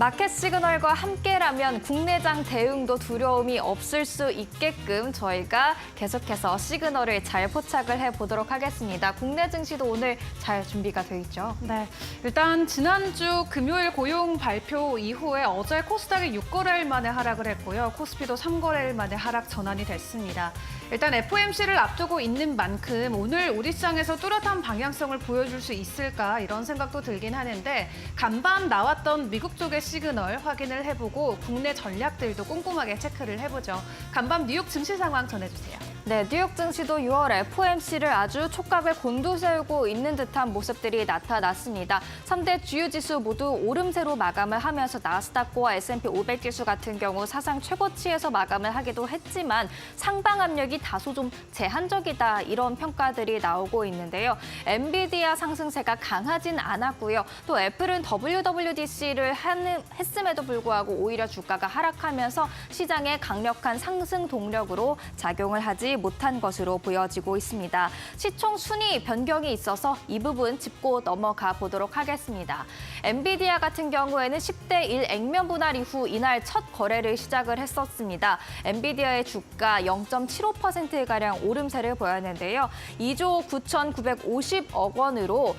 마켓 시그널과 함께라면 국내장 대응도 두려움이 없을 수 있게끔 저희가 계속해서 시그널을 잘 포착을 해보도록 하겠습니다. 국내 증시도 오늘 잘 준비가 돼 있죠? 네, 일단 지난주 금요일 고용 발표 이후에 어제 코스닥이 6거래일 만에 하락을 했고요. 코스피도 3거래일 만에 하락 전환이 됐습니다. 일단 FOMC를 앞두고 있는 만큼 오늘 우리 시장에서 뚜렷한 방향성을 보여줄 수 있을까 이런 생각도 들긴 하는데 간밤 나왔던 미국 쪽의 시그널 확인을 해보고 국내 전략들도 꼼꼼하게 체크를 해보죠. 간밤 뉴욕 증시 상황 전해주세요. 네, 뉴욕 증시도 6월 FOMC를 아주 촉각을 곤두세우고 있는 듯한 모습들이 나타났습니다. 3대 주요 지수 모두 오름세로 마감을 하면서 나스닥과 S&P 500 지수 같은 경우 사상 최고치에서 마감을 하기도 했지만 상방 압력이 다소 좀 제한적이다 이런 평가들이 나오고 있는데요. 엔비디아 상승세가 강하진 않았고요. 또 애플은 WWDC를 했음에도 불구하고 오히려 주가가 하락하면서 시장의 강력한 상승 동력으로 작용을 하지 못한 것으로 보여지고 있습니다. 시총 순위 변경이 있어서 이 부분 짚고 넘어가 보도록 하겠습니다. 엔비디아 같은 경우에는 10대 1 액면 분할 이후 이날 첫 거래를 시작을 했었습니다. 엔비디아의 주가 0.75%가량 오름세를 보였는데요. 2조 9,950억 원으로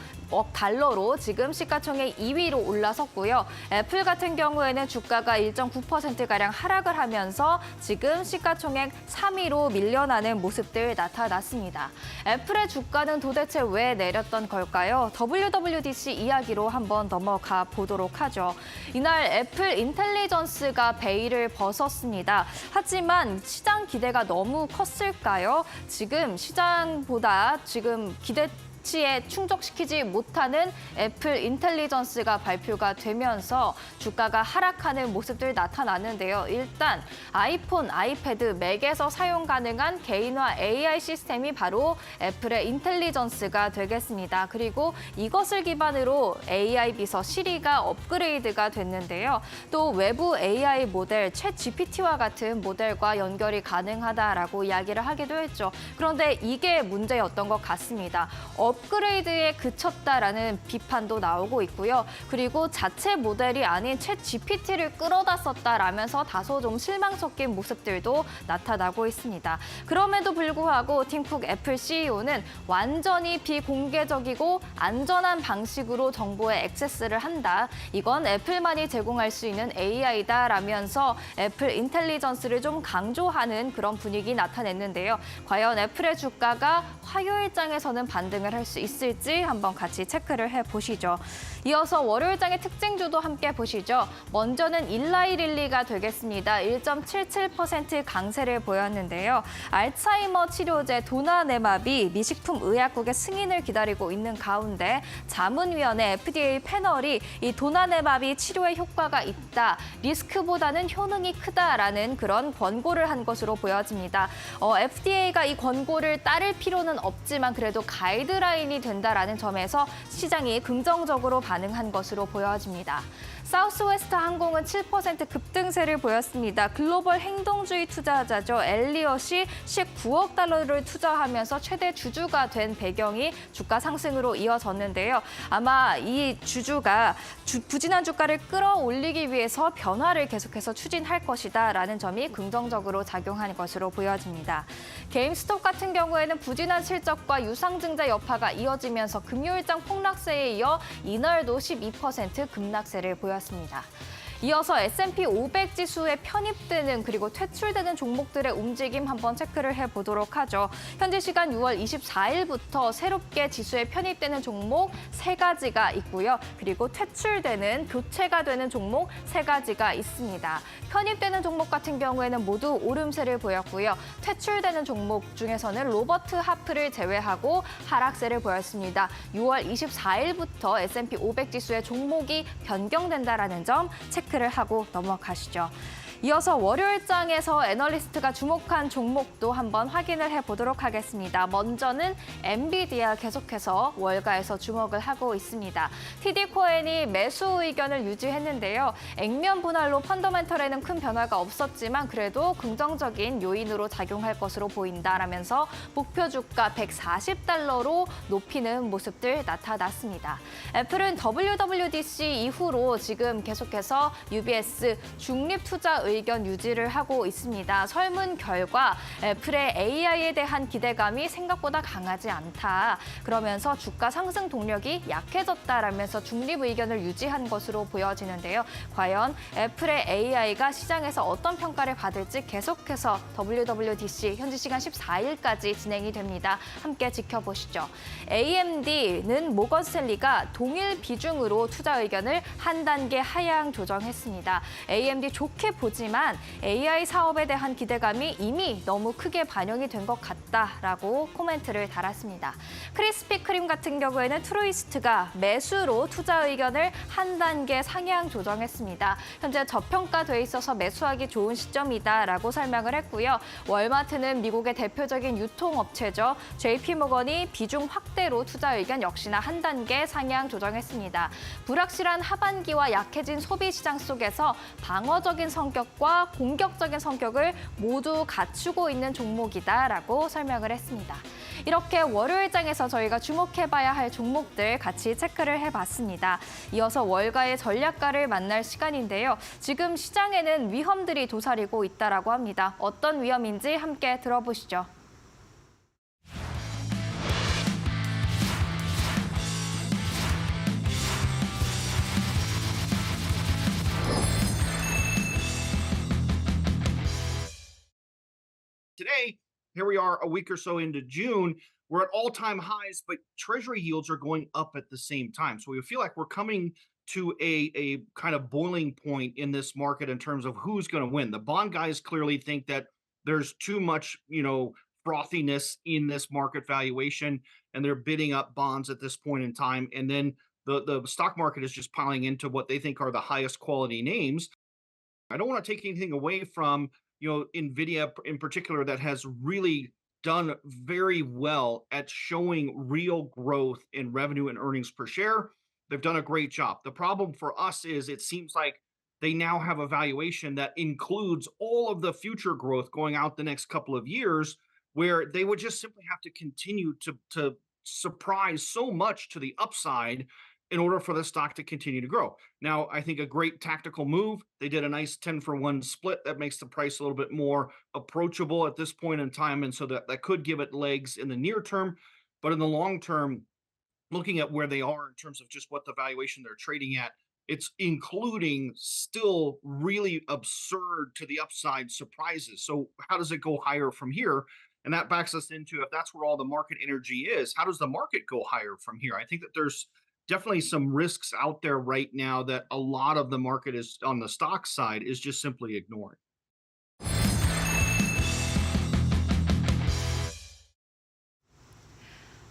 달러로 지금 시가총액 2위로 올라섰고요. 애플 같은 경우에는 주가가 1.9%가량 하락을 하면서 지금 시가총액 3위로 밀려나는 모습들 나타났습니다. 애플의 주가는 도대체 왜 내렸던 걸까요? WWDC 이야기로 한번 넘어가 보도록 하죠. 이날 애플 인텔리전스가 베일을 벗었습니다. 하지만 시장 기대가 너무 컸을까요? 지금 시장보다 기대치에 충족시키지 못하는 애플 인텔리전스가 발표가 되면서 주가가 하락하는 모습들 나타났는데요. 일단 아이폰, 아이패드, 맥에서 사용 가능한 개인화 AI 시스템이 바로 애플의 인텔리전스가 되겠습니다. 그리고 이것을 기반으로 AI 비서 시리가 업그레이드가 됐는데요. 또 외부 AI 모델 챗GPT와 같은 모델과 연결이 가능하다라고 이야기를 하기도 했죠. 그런데 이게 문제였던 것 같습니다. 업그레이드에 그쳤다라는 비판도 나오고 있고요. 그리고 자체 모델이 아닌 챗 GPT를 끌어다 썼다라면서 다소 좀 실망 섞인 모습들도 나타나고 있습니다. 그럼에도 불구하고 팀쿡 애플 CEO는 완전히 비공개적이고 안전한 방식으로 정보에 액세스를 한다. 이건 애플만이 제공할 수 있는 AI다라면서 애플 인텔리전스를 좀 강조하는 그런 분위기 나타냈는데요. 과연 애플의 주가가 화요일장에서는 반등을 할 수 있을지 한번 같이 체크를 해보시죠. 이어서 월요일장의 특징주도 함께 보시죠. 먼저는 일라이릴리가 되겠습니다. 1.77% 강세를 보였는데요. 알츠하이머 치료제 도나네맙이 미식품 의약국의 승인을 기다리고 있는 가운데 자문위원회 FDA 패널이 이 도나네맙이 치료에 효과가 있다, 리스크보다는 효능이 크다라는 그런 권고를 한 것으로 보여집니다. FDA가 이 권고를 따를 필요는 없지만 그래도 가이드라인이 된다라는 점에서 시장이 긍정적으로 반응한 것으로 보여집니다. 사우스웨스트 항공은 7% 급등세를 보였습니다. 글로벌 행동주의 투자자죠. 엘리엇이 19억 달러를 투자하면서 최대 주주가 된 배경이 주가 상승으로 이어졌는데요. 아마 이 주주가 부진한 주가를 끌어올리기 위해서 변화를 계속해서 추진할 것이다라는 점이 긍정적으로 작용한 것으로 보여집니다. 게임스톱 같은 경우에는 부진한 실적과 유상증자 여파가 이어지면서 금요일장 폭락세에 이어 이날도 12% 급락세를 보였습니다. 이어서 S&P 500 지수에 편입되는 그리고 퇴출되는 종목들의 움직임 한번 체크를 해보도록 하죠. 현재 시간 6월 24일부터 새롭게 지수에 편입되는 종목 3가지가 있고요. 그리고 퇴출되는, 교체가 되는 종목 3가지가 있습니다. 편입되는 종목 같은 경우에는 모두 오름세를 보였고요. 퇴출되는 종목 중에서는 로버트 하프를 제외하고 하락세를 보였습니다. 6월 24일부터 S&P 500 지수의 종목이 변경된다라는 점 체크를 하고 넘어가시죠. 이어서 월요일장에서 애널리스트가 주목한 종목도 한번 확인을 해보도록 하겠습니다. 먼저는 엔비디아 계속해서 월가에서 주목을 하고 있습니다. TD코인이 매수 의견을 유지했는데요. 액면 분할로 펀더멘털에는 큰 변화가 없었지만 그래도 긍정적인 요인으로 작용할 것으로 보인다라면서 목표 주가 140달러로 높이는 모습들 나타났습니다. 애플은 WWDC 이후로 지금 계속해서 UBS 중립 투자 의견 유지를 하고 있습니다. 설문 결과 애플의 AI에 대한 기대감이 생각보다 강하지 않다. 그러면서 주가 상승 동력이 약해졌다라면서 중립 의견을 유지한 것으로 보여지는데요. 과연 애플의 AI가 시장에서 어떤 평가를 받을지 계속해서 WWDC 현지 시간 14일까지 진행이 됩니다. 함께 지켜보시죠. AMD는 모건 스탠리가 동일 비중으로 투자 의견을 한 단계 하향 조정했습니다. AMD 좋게 보지만 AI 사업에 대한 기대감이 이미 너무 크게 반영이 된 것 같다라고 코멘트를 달았습니다. 크리스피 크림 같은 경우에는 트루이스트가 매수로 투자 의견을 한 단계 상향 조정했습니다. 현재 저평가돼 있어서 매수하기 좋은 시점이다라고 설명을 했고요. 월마트는 미국의 대표적인 유통업체죠. JP모건이 비중 확대로 투자 의견 역시나 한 단계 상향 조정했습니다. 불확실한 하반기와 약해진 소비 시장 속에서 방어적인 성격과 공격적인 성격을 모두 갖추고 있는 종목이다라고 설명을 했습니다. 이렇게 월요일장에서 저희가 주목해봐야 할 종목들 같이 체크를 해봤습니다. 이어서 월가의 전략가를 만날 시간인데요. 지금 시장에는 위험들이 도사리고 있다라고 합니다. 어떤 위험인지 함께 들어보시죠. Today, here we are a week or so into June. We're at all-time highs, but Treasury yields are going up at the same time. So we feel like we're coming to a kind of boiling point in this market in terms of who's going to win. The bond guys clearly think that there's too much, frothiness in this market valuation, and they're bidding up bonds at this point in time. And then the stock market is just piling into what they think are the highest quality names. I don't want to take anything away from NVIDIA in particular, that has really done very well at showing real growth in revenue and earnings per share. They've done a great job. The problem for us is it seems like they now have a valuation that includes all of the future growth going out the next couple of years, where they would just simply have to continue to surprise so much to the upside in order for the stock to continue to grow. Now, I think a great tactical move. They did a nice 10-for-1 split that makes the price a little bit more approachable at this point in time. And so that could give it legs in the near term. But in the long term, looking at where they are in terms of just what the valuation they're trading at, it's including still really absurd to the upside surprises. So how does it go higher from here? And that backs us into, if that's where all the market energy is, how does the market go higher from here? I think that there's definitely some risks out there right now that a lot of the market is on the stock side is just simply ignoring.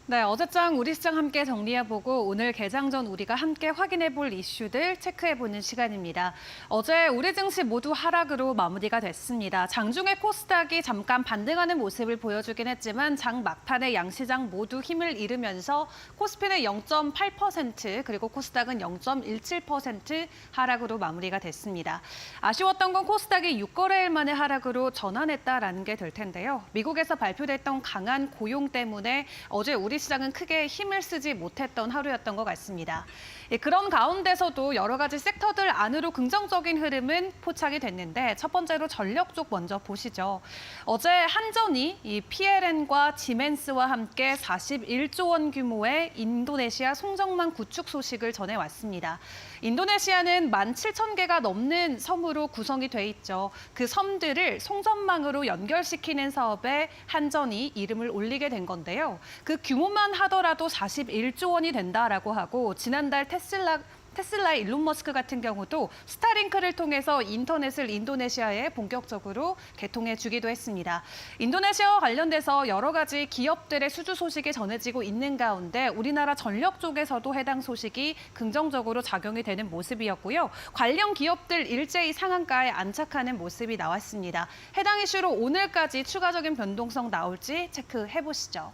네, 어제장 우리 시장 함께 정리해보고 오늘 개장 전 우리가 함께 확인해볼 이슈들 체크해보는 시간입니다. 어제 우리 증시 모두 하락으로 마무리가 됐습니다. 장중에 코스닥이 잠깐 반등하는 모습을 보여주긴 했지만 장 막판에 양시장 모두 힘을 잃으면서 코스피는 0.8% 그리고 코스닥은 0.17% 하락으로 마무리가 됐습니다. 아쉬웠던 건 코스닥이 6거래일 만에 하락으로 전환했다라는 게 될 텐데요. 미국에서 발표됐던 강한 고용 때문에 어제 우리 시장은 크게 힘을 쓰지 못했던 하루였던 것 같습니다. 그런 가운데서도 여러 가지 섹터들 안으로 긍정적인 흐름은 포착이 됐는데 첫 번째로 전력 쪽 먼저 보시죠. 어제 한전이 이 PLN과 지멘스와 함께 41조 원 규모의 인도네시아 송정망 구축 소식을 전해왔습니다. 인도네시아는 17,000개가 넘는 섬으로 구성이 돼 있죠. 그 섬들을 송전망으로 연결시키는 사업에 한전이 이름을 올리게 된 건데요. 그 규모만 하더라도 41조 원이 된다라고 하고 지난달 테슬라 테슬라의 일론 머스크 같은 경우도 스타링크를 통해서 인터넷을 인도네시아에 본격적으로 개통해 주기도 했습니다. 인도네시아와 관련돼서 여러 가지 기업들의 수주 소식이 전해지고 있는 가운데 우리나라 전력 쪽에서도 해당 소식이 긍정적으로 작용이 되는 모습이었고요. 관련 기업들 일제히 상한가에 안착하는 모습이 나왔습니다. 해당 이슈로 오늘까지 추가적인 변동성 나올지 체크해 보시죠.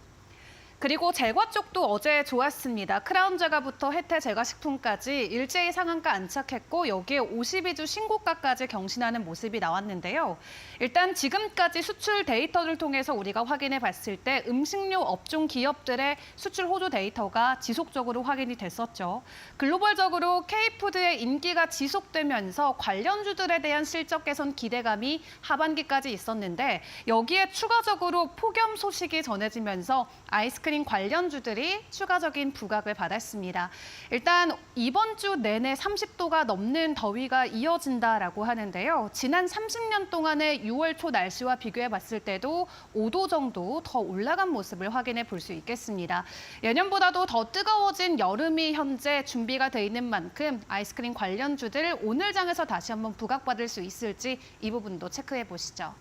그리고 제과 쪽도 어제 좋았습니다. 크라운 제과부터 혜태 제과식품까지 일제히 상한가 안착했고 여기에 52주 신고가까지 경신하는 모습이 나왔는데요. 일단 지금까지 수출 데이터를 통해서 우리가 확인해 봤을 때 음식료 업종 기업들의 수출 호조 데이터가 지속적으로 확인이 됐었죠. 글로벌적으로 K푸드의 인기가 지속되면서 관련주들에 대한 실적 개선 기대감이 하반기까지 있었는데 여기에 추가적으로 폭염 소식이 전해지면서 아이스크림 관련주들이 추가적인 부각을 받았습니다. 일단 이번 주 내내 30도가 넘는 더위가 이어진다라고 하는데요. 지난 30년 동안의 6월 초 날씨와 비교해 봤을 때도 5도 정도 더 올라간 모습을 확인해 볼 수 있겠습니다. 예년보다도 더 뜨거워진 여름이 현재 준비가 돼 있는 만큼 아이스크림 관련주들 오늘 장에서 다시 한번 부각받을 수 있을지 이 부분도 체크해 보시죠.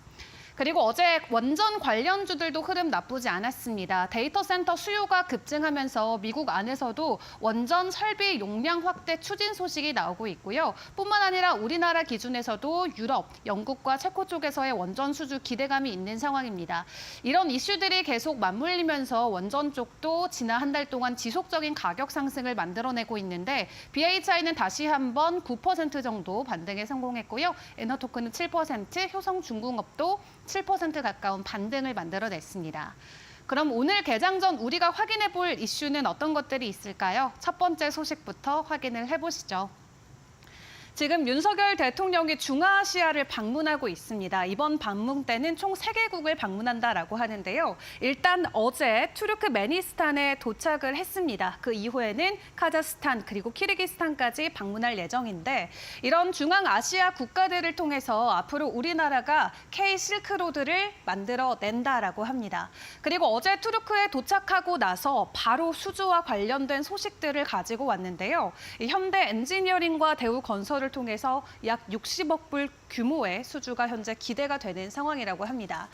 그리고 어제 원전 관련주들도 흐름 나쁘지 않았습니다. 데이터 센터 수요가 급증하면서 미국 안에서도 원전 설비 용량 확대 추진 소식이 나오고 있고요. 뿐만 아니라 우리나라 기준에서도 유럽, 영국과 체코 쪽에서의 원전 수주 기대감이 있는 상황입니다. 이런 이슈들이 계속 맞물리면서 원전 쪽도 지난 한 달 동안 지속적인 가격 상승을 만들어내고 있는데 BHI는 다시 한번 9% 정도 반등에 성공했고요. 에너토크는 7%, 효성중공업도 7% 가까운 반등을 만들어냈습니다. 그럼 오늘 개장 전 우리가 확인해 볼 이슈는 어떤 것들이 있을까요? 첫 번째 소식부터 확인을 해보시죠. 지금 윤석열 대통령이 중아시아를 방문하고 있습니다. 이번 방문 때는 총 3개국을 방문한다라고 하는데요. 일단 어제 투르크메니스탄에 도착을 했습니다. 그 이후에는 카자흐스탄 그리고 키르기스탄까지 방문할 예정인데 이런 중앙아시아 국가들을 통해서 앞으로 우리나라가 K-실크로드를 만들어낸다라고 합니다. 그리고 어제 투르크에 도착하고 나서 바로 수주와 관련된 소식들을 가지고 왔는데요. 현대 엔지니어링과 대우건설을 통해서 약 60억 불 규모의 수주가 현재 기대가 되는 상황이라고 합니다.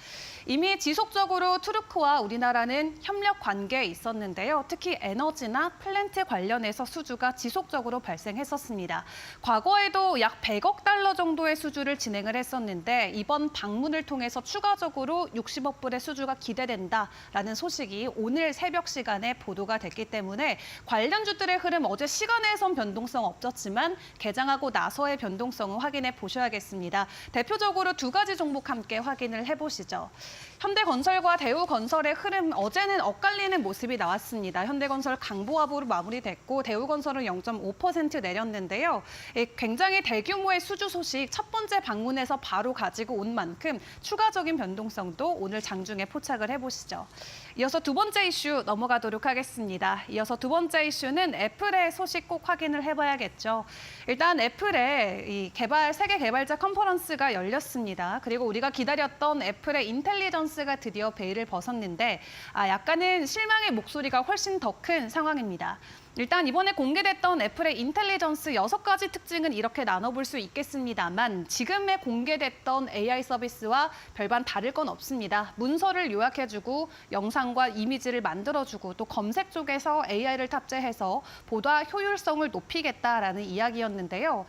이미 지속적으로 투르크와 우리나라는 협력 관계에 있었는데요. 특히 에너지나 플랜트 관련해서 수주가 지속적으로 발생했었습니다. 과거에도 약 100억 달러 정도의 수주를 진행을 했었는데 이번 방문을 통해서 추가적으로 60억 불의 수주가 기대된다라는 소식이 오늘 새벽 시간에 보도가 됐기 때문에 관련주들의 흐름 어제 시간에선 변동성 없었지만 개장하고 나서의 변동성을 확인해 보셔야겠습니다. 대표적으로 두 가지 종목 함께 확인을 해보시죠. 현대건설과 대우건설의 흐름 어제는 엇갈리는 모습이 나왔습니다. 현대건설 강보합으로 마무리됐고 대우건설은 0.5% 내렸는데요. 굉장히 대규모의 수주 소식 첫 번째 방문에서 바로 가지고 온 만큼 추가적인 변동성도 오늘 장중에 포착을 해보시죠. 이어서 두 번째 이슈 넘어가도록 하겠습니다. 이어서 두 번째 이슈는 애플의 소식 꼭 확인을 해봐야겠죠. 일단 애플의 이 세계 개발자 컨퍼런스가 열렸습니다. 그리고 우리가 기다렸던 애플의 인텔리전스가 드디어 베일을 벗었는데 약간은 실망의 목소리가 훨씬 더 큰 상황입니다. 일단 이번에 공개됐던 애플의 인텔리전스 6가지 특징은 이렇게 나눠볼 수 있겠습니다만 지금에 공개됐던 AI 서비스와 별반 다를 건 없습니다. 문서를 요약해주고 영상과 이미지를 만들어주고 또 검색 쪽에서 AI를 탑재해서 보다 효율성을 높이겠다라는 이야기였는데요.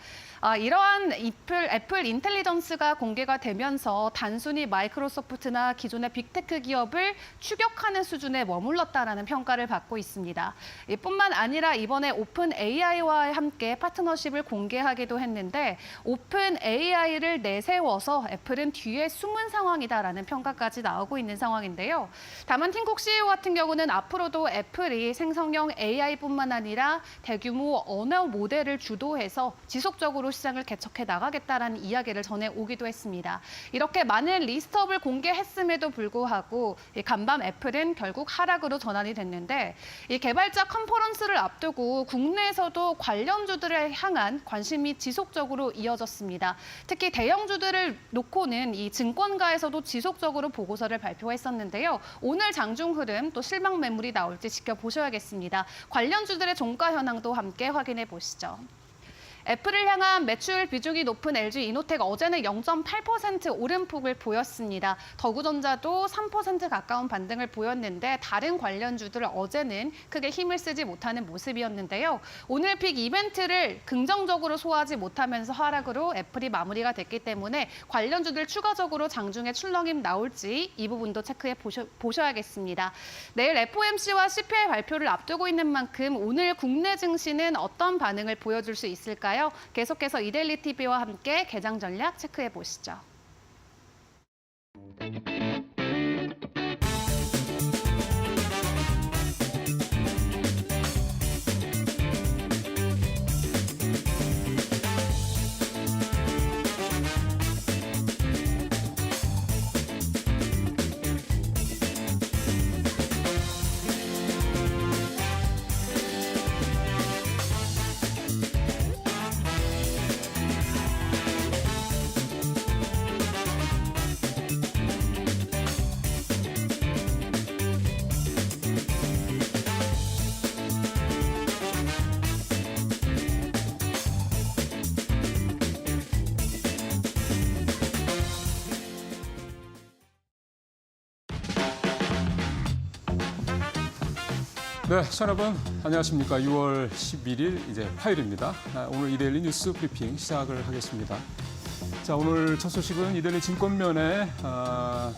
이러한 애플 인텔리전스가 공개가 되면서 단순히 마이크로소프트나 기존의 빅테크 기업을 추격하는 수준에 머물렀다라는 평가를 받고 있습니다. 뿐만 아니라 이번에 오픈 AI와 함께 파트너십을 공개하기도 했는데 오픈 AI를 내세워서 애플은 뒤에 숨은 상황이다라는 평가까지 나오고 있는 상황인데요. 다만 팀쿡 CEO 같은 경우는 앞으로도 애플이 생성형 AI뿐만 아니라 대규모 언어 모델을 주도해서 지속적으로 시장을 개척해 나가겠다라는 이야기를 전해오기도 했습니다. 이렇게 많은 리스트업을 공개했음에도 불구하고 간밤 애플은 결국 하락으로 전환이 됐는데 이 개발자 컨퍼런스를 앞두고 국내에서도 관련주들을 향한 관심이 지속적으로 이어졌습니다. 특히 대형주들을 놓고는 이 증권가에서도 지속적으로 보고서를 발표했었는데요. 오늘 장중 흐름 또 실망 매물이 나올지 지켜보셔야겠습니다. 관련주들의 종가 현황도 함께 확인해 보시죠. 애플을 향한 매출 비중이 높은 LG 이노텍 어제는 0.8% 오름폭을 보였습니다. 더구전자도 3% 가까운 반등을 보였는데 다른 관련주들 어제는 크게 힘을 쓰지 못하는 모습이었는데요. 오늘 픽 이벤트를 긍정적으로 소화하지 못하면서 하락으로 애플이 마무리가 됐기 때문에 관련주들 추가적으로 장중에 출렁임 나올지 이 부분도 체크해 보셔야겠습니다. 내일 FOMC와 CPI 발표를 앞두고 있는 만큼 오늘 국내 증시는 어떤 반응을 보여줄 수 있을까요? 계속해서 이데일리 TV와 함께 개장 전략 체크해 보시죠. 네, 시청자 여러분 안녕하십니까. 6월 11일 이제 화요일입니다. 오늘 이데일리 뉴스 브리핑 시작을 하겠습니다. 자, 오늘 첫 소식은 이데일리 증권면의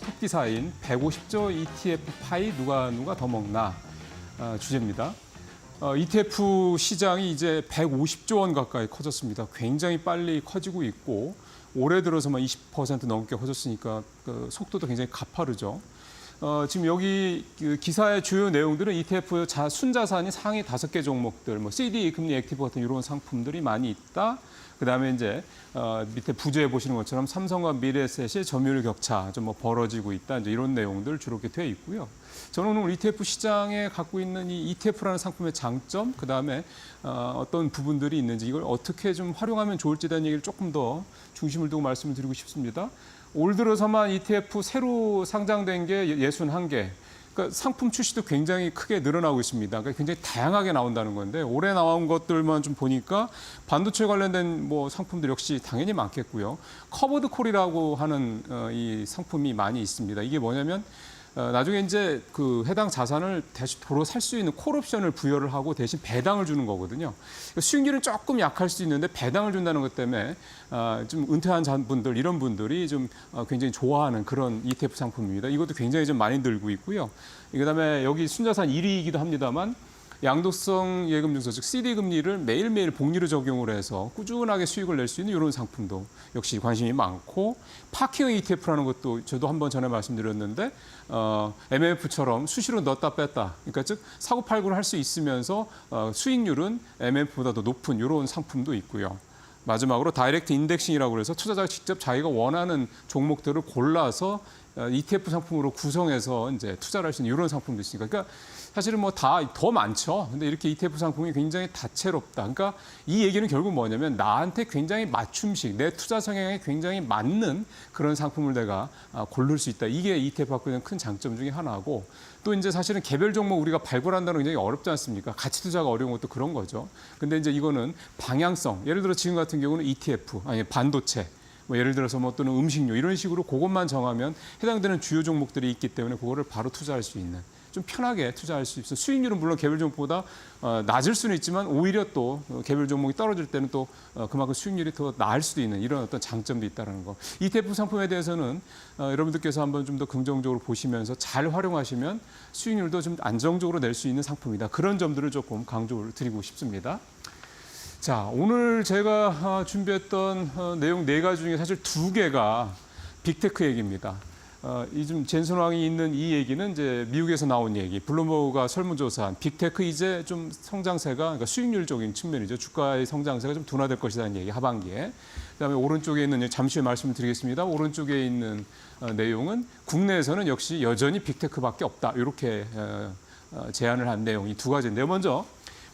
톱 기사인 150조 ETF 파이 누가 더 먹나 주제입니다. ETF 시장이 이제 150조 원 가까이 커졌습니다. 굉장히 빨리 커지고 있고 올해 들어서만 20% 넘게 커졌으니까 그 속도도 굉장히 가파르죠. 지금 여기 그 기사의 주요 내용들은 ETF 순자산이 상위 5개 종목들, 뭐 CD 금리 액티브 같은 이런 상품들이 많이 있다. 그다음에 이제 밑에 부제에 보시는 것처럼 삼성과 미래에셋의 점유율 격차 좀 뭐 벌어지고 있다. 이제 이런 내용들 주로 이렇게 되어 있고요. 저는 오늘 ETF 시장에 갖고 있는 이 ETF라는 상품의 장점, 그다음에 어떤 부분들이 있는지 이걸 어떻게 좀 활용하면 좋을지에 대한 얘기를 조금 더 중심을 두고 말씀을 드리고 싶습니다. 올 들어서만 ETF 새로 상장된 게 61개. 그러니까 상품 출시도 굉장히 크게 늘어나고 있습니다. 그러니까 굉장히 다양하게 나온다는 건데 올해 나온 것들만 좀 보니까 반도체 관련된 뭐 상품들 역시 당연히 많겠고요. 커버드 콜이라고 하는 이 상품이 많이 있습니다. 이게 뭐냐면 나중에 이제 그 해당 자산을 다시 도로 살 수 있는 콜옵션을 부여를 하고 대신 배당을 주는 거거든요. 수익률은 조금 약할 수 있는데 배당을 준다는 것 때문에 좀 은퇴한 분들 이런 분들이 좀 굉장히 좋아하는 그런 ETF 상품입니다. 이것도 굉장히 좀 많이 늘고 있고요. 그다음에 여기 순자산 1위이기도 합니다만 양도성 예금증서 즉 CD 금리를 매일매일 복리로 적용을 해서 꾸준하게 수익을 낼 수 있는 이런 상품도 역시 관심이 많고 파킹형 ETF라는 것도 저도 한번 전에 말씀드렸는데 MMF처럼 수시로 넣었다 뺐다 그러니까 즉 사고팔고를 할 수 있으면서 수익률은 MMF보다 더 높은 이런 상품도 있고요. 마지막으로 다이렉트 인덱싱이라고 해서 투자자가 직접 자기가 원하는 종목들을 골라서 ETF 상품으로 구성해서 이제 투자를 할 수 있는 이런 상품도 있으니까 그러니까 사실은 뭐 다 더 많죠. 근데 이렇게 ETF 상품이 굉장히 다채롭다. 그러니까 이 얘기는 결국 뭐냐면 나한테 굉장히 맞춤식, 내 투자 성향에 굉장히 맞는 그런 상품을 내가 고를 수 있다. 이게 ETF 갖고 있는 큰 장점 중에 하나고 또 이제 사실은 개별 종목 우리가 발굴한다는 게 굉장히 어렵지 않습니까? 가치 투자가 어려운 것도 그런 거죠. 근데 이제 이거는 방향성. 예를 들어 지금 같은 경우는 ETF, 아니 반도체. 뭐 예를 들어서 뭐 또는 음식료 이런 식으로 그것만 정하면 해당되는 주요 종목들이 있기 때문에 그거를 바로 투자할 수 있는 좀 편하게 투자할 수 있어요. 수익률은 물론 개별 종목보다 낮을 수는 있지만 오히려 또 개별 종목이 떨어질 때는 또 그만큼 수익률이 더 나을 수도 있는 이런 어떤 장점도 있다는 거. ETF 상품에 대해서는 여러분들께서 한번 좀 더 긍정적으로 보시면서 잘 활용하시면 수익률도 좀 안정적으로 낼 수 있는 상품이다. 그런 점들을 조금 강조를 드리고 싶습니다. 자, 오늘 제가 준비했던 내용 4가지 중에 사실 2개가 빅테크 얘기입니다. 이 좀 젠슨왕이 있는 이 얘기는 이제 미국에서 나온 얘기, 블룸버그가 설문조사한 빅테크 이제 좀 성장세가 그러니까 수익률적인 측면이죠. 주가의 성장세가 좀 둔화될 것이라는 얘기 하반기에. 그다음에 오른쪽에 있는 잠시 후에 말씀을 드리겠습니다. 오른쪽에 있는 내용은 국내에서는 역시 여전히 빅테크밖에 없다. 이렇게 제안을 한 내용이 2가지인데요. 먼저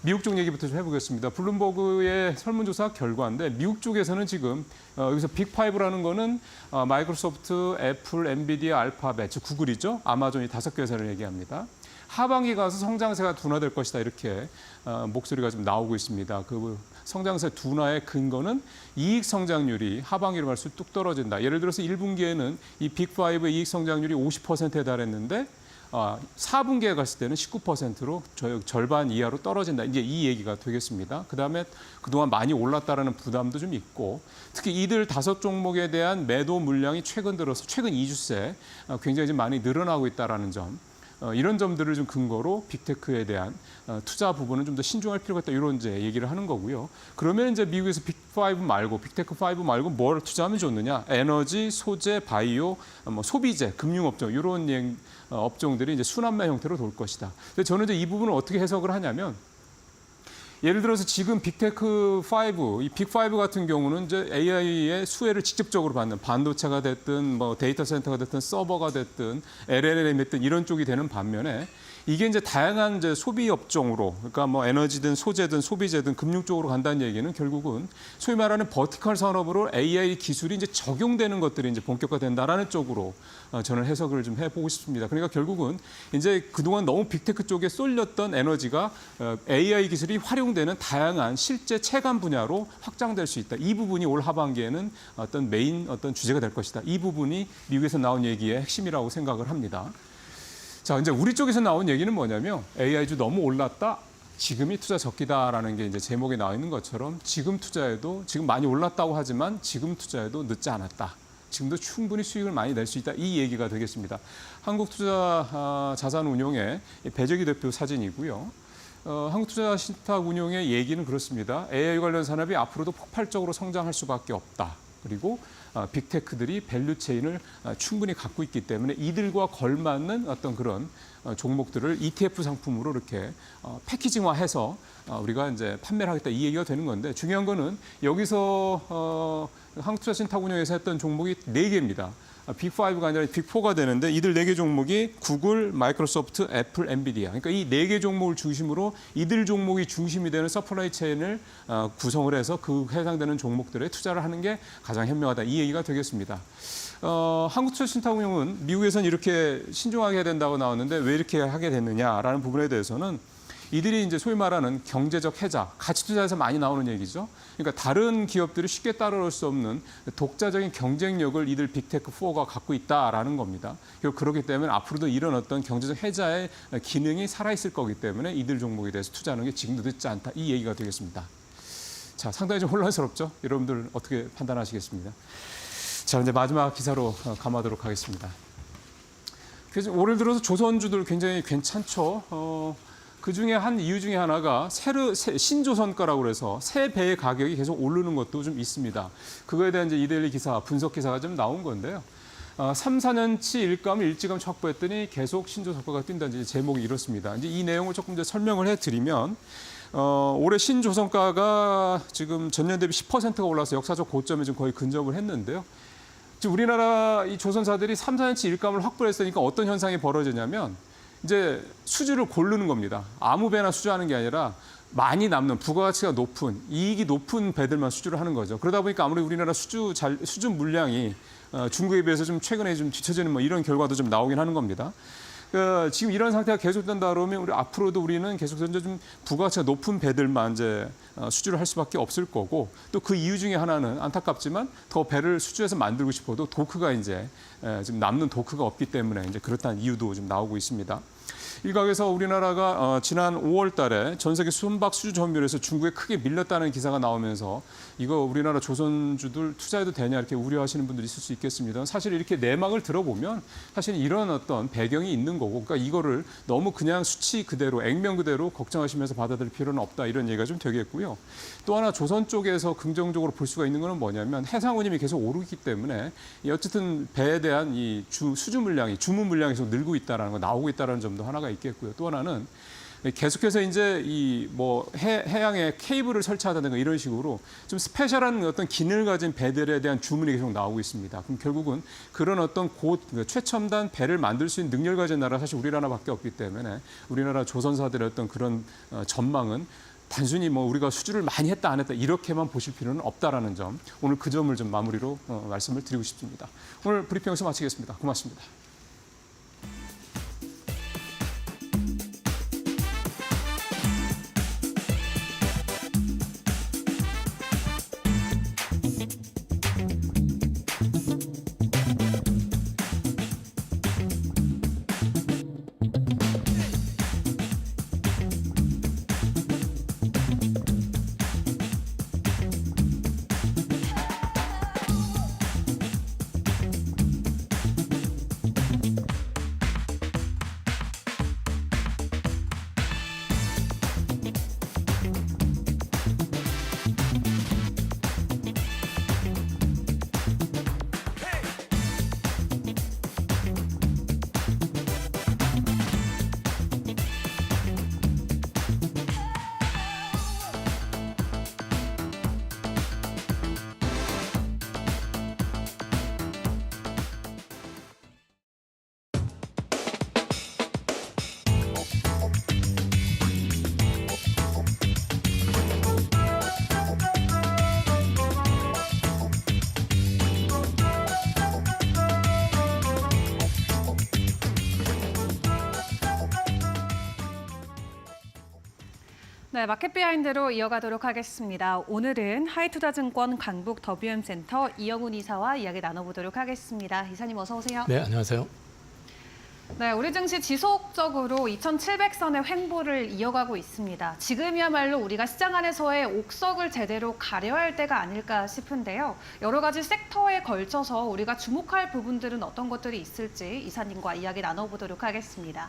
미국 쪽 얘기부터 좀 해보겠습니다. 블룸버그의 설문조사 결과인데 미국 쪽에서는 지금 여기서 빅5라는 거는 마이크로소프트, 애플, 엔비디아, 알파벳, 즉 구글이죠. 아마존이 5개 회사를 얘기합니다. 하반기 가서 성장세가 둔화될 것이다 이렇게 목소리가 좀 나오고 있습니다. 그 성장세 둔화의 근거는 이익 성장률이 하반기로 갈수록 뚝 떨어진다. 예를 들어서 1분기에는 이 빅5의 이익 성장률이 50%에 달했는데 4분기에 갔을 때는 19%로 절반 이하로 떨어진다. 이제 이 얘기가 되겠습니다. 그다음에 그동안 많이 올랐다라는 부담도 좀 있고 특히 이들 5종목에 대한 매도 물량이 최근 들어서 최근 2주째 굉장히 좀 많이 늘어나고 있다라는 점. 이런 점들을 좀 근거로 빅테크에 대한 투자 부분은 좀 더 신중할 필요가 있다. 이런 이제 얘기를 하는 거고요. 그러면 이제 미국에서 빅5 말고 빅테크 5 말고 뭘 투자하면 좋느냐? 에너지, 소재, 바이오, 뭐 소비재, 금융업종 이런 업종들이 이제 순환매 형태로 돌 것이다. 근데 저는 이제 이 부분을 어떻게 해석을 하냐면 예를 들어서 지금 빅테크 5, 이 빅5 같은 경우는 이제 AI의 수혜를 직접적으로 받는 반도체가 됐든 뭐 데이터 센터가 됐든 서버가 됐든 LLM이 됐든 이런 쪽이 되는 반면에 이게 이제 다양한 이제 소비 업종으로 그러니까 뭐 에너지든 소재든 소비재든 금융 쪽으로 간다는 얘기는 결국은 소위 말하는 버티컬 산업으로 AI 기술이 이제 적용되는 것들이 이제 본격화된다라는 쪽으로 저는 해석을 좀 해보고 싶습니다. 그러니까 결국은 이제 그동안 너무 빅테크 쪽에 쏠렸던 에너지가 AI 기술이 활용되는 다양한 실제 체감 분야로 확장될 수 있다. 이 부분이 올 하반기에는 어떤 메인 어떤 주제가 될 것이다. 이 부분이 미국에서 나온 얘기의 핵심이라고 생각을 합니다. 자, 이제 우리 쪽에서 나온 얘기는 뭐냐면 AI주 너무 올랐다. 지금이 투자 적기다라는 게 이제 제목에 나와 있는 것처럼 지금 투자해도 지금 많이 올랐다고 하지만 지금 투자해도 늦지 않았다. 지금도 충분히 수익을 많이 낼 수 있다. 이 얘기가 되겠습니다. 한국투자자산운용의 배재기 대표 사진이고요. 한국투자신탁운용의 얘기는 그렇습니다. AI 관련 산업이 앞으로도 폭발적으로 성장할 수밖에 없다. 그리고 빅테크들이 밸류체인을 충분히 갖고 있기 때문에 이들과 걸맞는 어떤 그런 종목들을 ETF 상품으로 이렇게 패키징화해서 우리가 이제 판매를 하겠다 이 얘기가 되는 건데 중요한 거는 여기서 한국투자신탁운용에서 했던 종목이 4개입니다. 빅5가 아니라 빅4가 되는데 이들 4개 종목이 구글, 마이크로소프트, 애플, 엔비디아. 그러니까 이 4개 종목을 중심으로 이들 종목이 중심이 되는 서플라이 체인을 구성을 해서 그 해당되는 종목들에 투자를 하는 게 가장 현명하다. 이 얘기가 되겠습니다. 한국투자신탁운용은 미국에서는 이렇게 신중하게 해야 된다고 나왔는데 왜 이렇게 하게 됐느냐라는 부분에 대해서는 이들이 이제 소위 말하는 경제적 해자, 가치 투자에서 많이 나오는 얘기죠. 그러니까 다른 기업들이 쉽게 따라올 수 없는 독자적인 경쟁력을 이들 빅테크 4가 갖고 있다라는 겁니다. 그렇기 때문에 앞으로도 이런 어떤 경제적 해자의 기능이 살아있을 거기 때문에 이들 종목에 대해서 투자하는 게 지금도 늦지 않다. 이 얘기가 되겠습니다. 자, 상당히 좀 혼란스럽죠? 여러분들 어떻게 판단하시겠습니까? 자, 이제 마지막 기사로 감아도록 하겠습니다. 그래서 올해 들어서 조선주들 굉장히 괜찮죠. 그 중에 한 이유 중에 하나가 신조선가라고 그래서 새 배의 가격이 계속 오르는 것도 좀 있습니다. 그거에 대한 이제 이데일리 기사, 분석 기사가 좀 나온 건데요. 3, 4년치 일감을 일찌감치 확보했더니 계속 신조선가가 뛴다는 제목이 이렇습니다. 이제 이 내용을 조금 더 설명을 해드리면 올해 신조선가가 지금 전년 대비 10%가 올라서 역사적 고점에 지금 거의 근접을 했는데요. 지금 우리나라 이 조선사들이 3, 4년치 일감을 확보했으니까 어떤 현상이 벌어지냐면 이제 수주를 고르는 겁니다. 아무 배나 수주하는 게 아니라 많이 남는 부가가치가 높은 이익이 높은 배들만 수주를 하는 거죠. 그러다 보니까 아무리 우리나라 수주 물량이 중국에 비해서 좀 최근에 좀 뒤처지는 뭐 이런 결과도 좀 나오긴 하는 겁니다. 지금 이런 상태가 계속된다 그러면 우리 앞으로도 우리는 계속해서 좀 부가가치가 높은 배들만 이제 수주를 할 수밖에 없을 거고 또 그 이유 중에 하나는 안타깝지만 더 배를 수주해서 만들고 싶어도 도크가 이제 지금 남는 도크가 없기 때문에 이제 그렇다는 이유도 좀 나오고 있습니다. 일각에서 우리나라가 지난 5월 달에 전 세계 선박 수주 점유율에서 중국에 크게 밀렸다는 기사가 나오면서 이거 우리나라 조선주들 투자해도 되냐 이렇게 우려하시는 분들이 있을 수 있겠습니다. 사실 이렇게 내막을 들어보면 사실 이런 어떤 배경이 있는 거고 그러니까 이거를 너무 그냥 수치 그대로 액면 그대로 걱정하시면서 받아들일 필요는 없다 이런 얘기가 좀 되겠고요. 또 하나 조선 쪽에서 긍정적으로 볼 수가 있는 거는 뭐냐면 해상운임이 계속 오르기 때문에 어쨌든 배에 대한 이 수주 물량이 주문 물량이 계속 늘고 있다라는 거 나오고 있다라는 점도 하나가 있겠고요. 또 하나는 계속해서 이제 이 뭐 해양에 케이블을 설치하다든가 이런 식으로 좀 스페셜한 어떤 기능을 가진 배들에 대한 주문이 계속 나오고 있습니다. 그럼 결국은 그런 어떤 최첨단 배를 만들 수 있는 능력을 가진 나라가 사실 우리나라밖에 없기 때문에 우리나라 조선사들의 어떤 그런 전망은 단순히 뭐 우리가 수주를 많이 했다 안 했다 이렇게만 보실 필요는 없다라는 점 오늘 그 점을 좀 마무리로 말씀을 드리고 싶습니다. 오늘 브리핑 여기서 마치겠습니다. 고맙습니다. 네, 마켓 비하인드로 이어가도록 하겠습니다. 오늘은 하이투자증권 강북 WM센터 이영훈 이사와 이야기 나눠보도록 하겠습니다. 이사님 어서 오세요. 네, 안녕하세요. 네, 우리 증시 지속적으로 2,700선의 횡보를 이어가고 있습니다. 지금이야말로 우리가 시장 안에서의 옥석을 제대로 가려야 할 때가 아닐까 싶은데요. 여러 가지 섹터에 걸쳐서 우리가 주목할 부분들은 어떤 것들이 있을지 이사님과 이야기 나눠보도록 하겠습니다.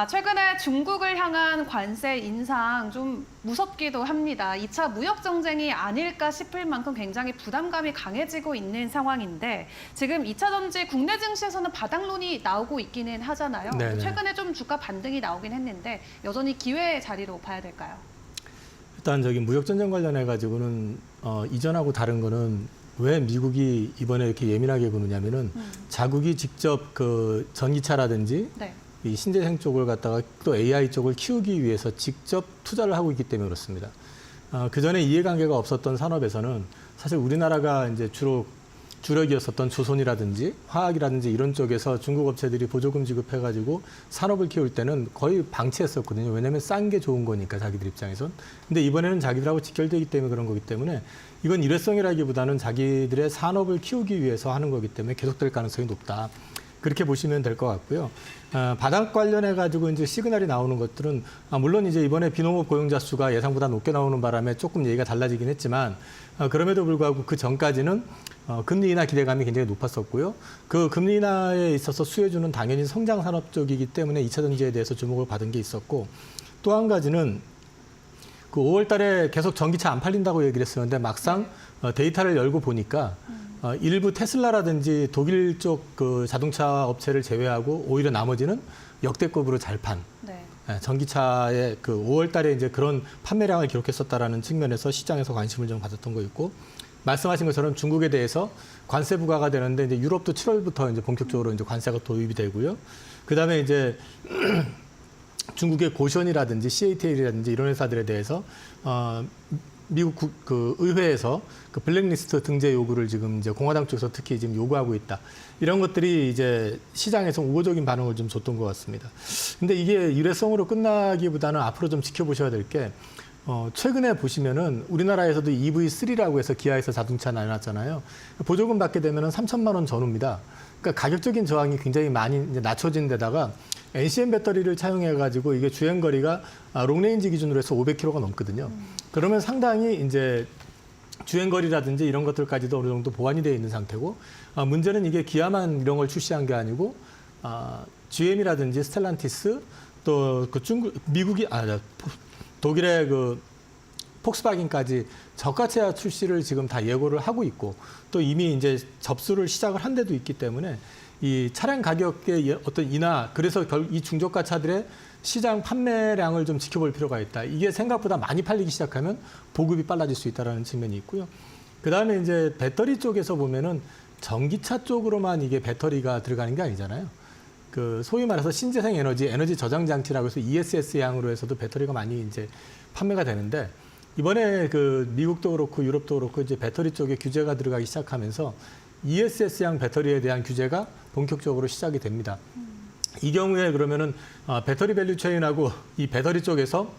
최근에 중국을 향한 관세 인상 좀 무섭기도 합니다. 2차 무역 정쟁이 아닐까 싶을 만큼 굉장히 부담감이 강해지고 있는 상황인데 지금 2차 전지 국내 증시에서는 바닥론이 나오고 있기는 하잖아요. 네네. 최근에 좀 주가 반등이 나오긴 했는데 여전히 기회의 자리로 봐야 될까요? 일단 무역 전쟁 관련해 가지고는 이전하고 다른 거는 왜 미국이 이번에 이렇게 예민하게 구느냐면은 자국이 직접 그 전기차라든지 네. 이 신재생 쪽을 갖다가 또 AI 쪽을 키우기 위해서 직접 투자를 하고 있기 때문에 그렇습니다. 그 전에 이해관계가 없었던 산업에서는 사실 우리나라가 이제 주로 주력이었었던 조선이라든지 화학이라든지 이런 쪽에서 중국 업체들이 보조금 지급해가지고 산업을 키울 때는 거의 방치했었거든요. 왜냐하면 싼 게 좋은 거니까 자기들 입장에선. 근데 이번에는 자기들하고 직결되기 때문에 그런 거기 때문에 이건 일회성이라기보다는 자기들의 산업을 키우기 위해서 하는 거기 때문에 계속될 가능성이 높다. 그렇게 보시면 될 것 같고요. 바닥 관련해 가지고 이제 시그널이 나오는 것들은 물론 이제 이번에 비농업 고용자 수가 예상보다 높게 나오는 바람에 조금 얘기가 달라지긴 했지만 그럼에도 불구하고 그 전까지는 금리 인하 기대감이 굉장히 높았었고요. 그 금리 인하에 있어서 수혜주는 당연히 성장 산업 쪽이기 때문에 2차 전지에 대해서 주목을 받은 게 있었고 또 한 가지는 그 5월 달에 계속 전기차 안 팔린다고 얘기를 했었는데 막상 데이터를 열고 보니까 일부 테슬라라든지 독일 쪽 그 자동차 업체를 제외하고 오히려 나머지는 역대급으로 잘 판. 네. 전기차의 그 5월 달에 이제 그런 판매량을 기록했었다라는 측면에서 시장에서 관심을 좀 받았던 거 있고 말씀하신 것처럼 중국에 대해서 관세 부과가 되는데 이제 유럽도 7월부터 이제 본격적으로 이제 관세가 도입이 되고요. 그다음에 이제 중국의 고션이라든지 CATL이라든지 이런 회사들에 대해서 미국 그 의회에서 그 블랙리스트 등재 요구를 지금 이제 공화당 쪽에서 특히 지금 요구하고 있다. 이런 것들이 이제 시장에서 우호적인 반응을 좀 줬던 것 같습니다. 근데 이게 일회성으로 끝나기보다는 앞으로 좀 지켜보셔야 될 게 최근에 보시면은 우리나라에서도 EV3라고 해서 기아에서 자동차 내놨잖아요. 보조금 받게 되면은 3천만 원 전후입니다. 그러니까 가격적인 저항이 굉장히 많이 이제 낮춰진 데다가 NCM 배터리를 차용해가지고 이게 주행거리가 롱레인지 기준으로 해서 500km가 넘거든요. 그러면 상당히 이제 주행거리라든지 이런 것들까지도 어느 정도 보완이 되어 있는 상태고 문제는 이게 기아만 이런 걸 출시한 게 아니고 GM이라든지 스텔란티스 또 그 독일의 그 폭스바겐까지 저가차 출시를 지금 다 예고를 하고 있고 또 이미 이제 접수를 시작을 한 데도 있기 때문에 이 차량 가격의 어떤 인하 그래서 이 중저가 차들의 시장 판매량을 좀 지켜볼 필요가 있다. 이게 생각보다 많이 팔리기 시작하면 보급이 빨라질 수 있다는 측면이 있고요. 그다음에 이제 배터리 쪽에서 보면은 전기차 쪽으로만 이게 배터리가 들어가는 게 아니잖아요. 그 소위 말해서 신재생 에너지 저장 장치라고 해서 ESS 양으로 해서도 배터리가 많이 이제 판매가 되는데 이번에 그 미국도 그렇고 유럽도 그렇고 이제 배터리 쪽에 규제가 들어가기 시작하면서 ESS양 배터리에 대한 규제가 본격적으로 시작이 됩니다. 이 경우에 그러면은 배터리 밸류 체인하고 이 배터리 쪽에서